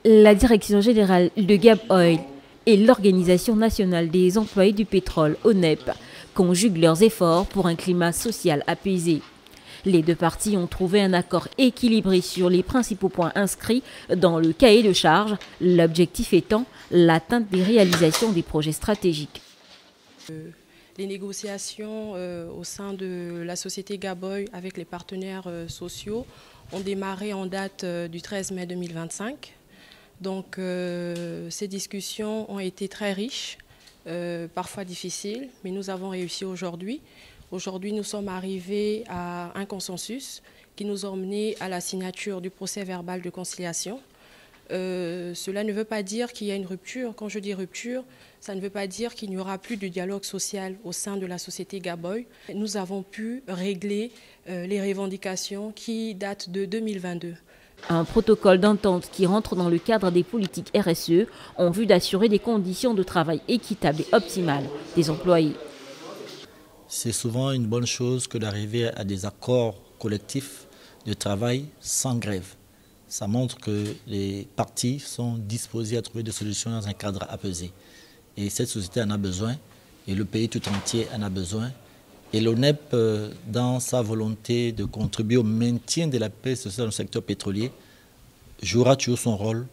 La Direction générale de Gab Oil et l'Organisation nationale des employés du pétrole, ONEP, conjuguent leurs efforts pour un climat social apaisé. Les deux parties ont trouvé un accord équilibré sur les principaux points inscrits dans le cahier de charges, l'objectif étant l'atteinte des réalisations des projets stratégiques. Les négociations au sein de la société Gab Oil avec les partenaires sociaux ont démarré en date du 13 mai 2025. Donc ces discussions ont été très riches, parfois difficiles, mais nous avons réussi aujourd'hui. Aujourd'hui, nous sommes arrivés à un consensus qui nous a emmenés à la signature du procès verbal de conciliation. Cela ne veut pas dire qu'il y a une rupture. Quand je dis rupture, ça ne veut pas dire qu'il n'y aura plus de dialogue social au sein de la société Gab Oil. Nous avons pu régler les revendications qui datent de 2022. Un protocole d'entente qui rentre dans le cadre des politiques RSE en vue d'assurer des conditions de travail équitables et optimales des employés. C'est souvent une bonne chose que d'arriver à des accords collectifs de travail sans grève. Ça montre que les parties sont disposées à trouver des solutions dans un cadre apaisé. Et cette société en a besoin, et le pays tout entier en a besoin. Et l'ONEP, dans sa volonté de contribuer au maintien de la paix sociale dans le secteur pétrolier, jouera toujours son rôle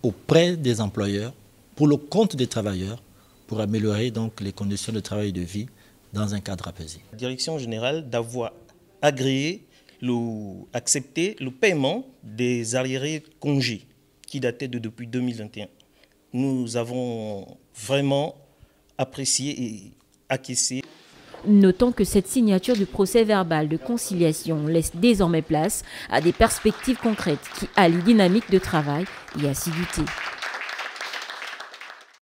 auprès des employeurs, pour le compte des travailleurs, pour améliorer donc les conditions de travail et de vie dans un cadre apaisé. La direction générale d'avoir agréé, accepté le paiement des arriérés congés qui dataient de depuis 2021. Nous avons vraiment apprécié et acquiescé. Notons que cette signature du procès verbal de conciliation laisse désormais place à des perspectives concrètes qui allient dynamique de travail et assiduité.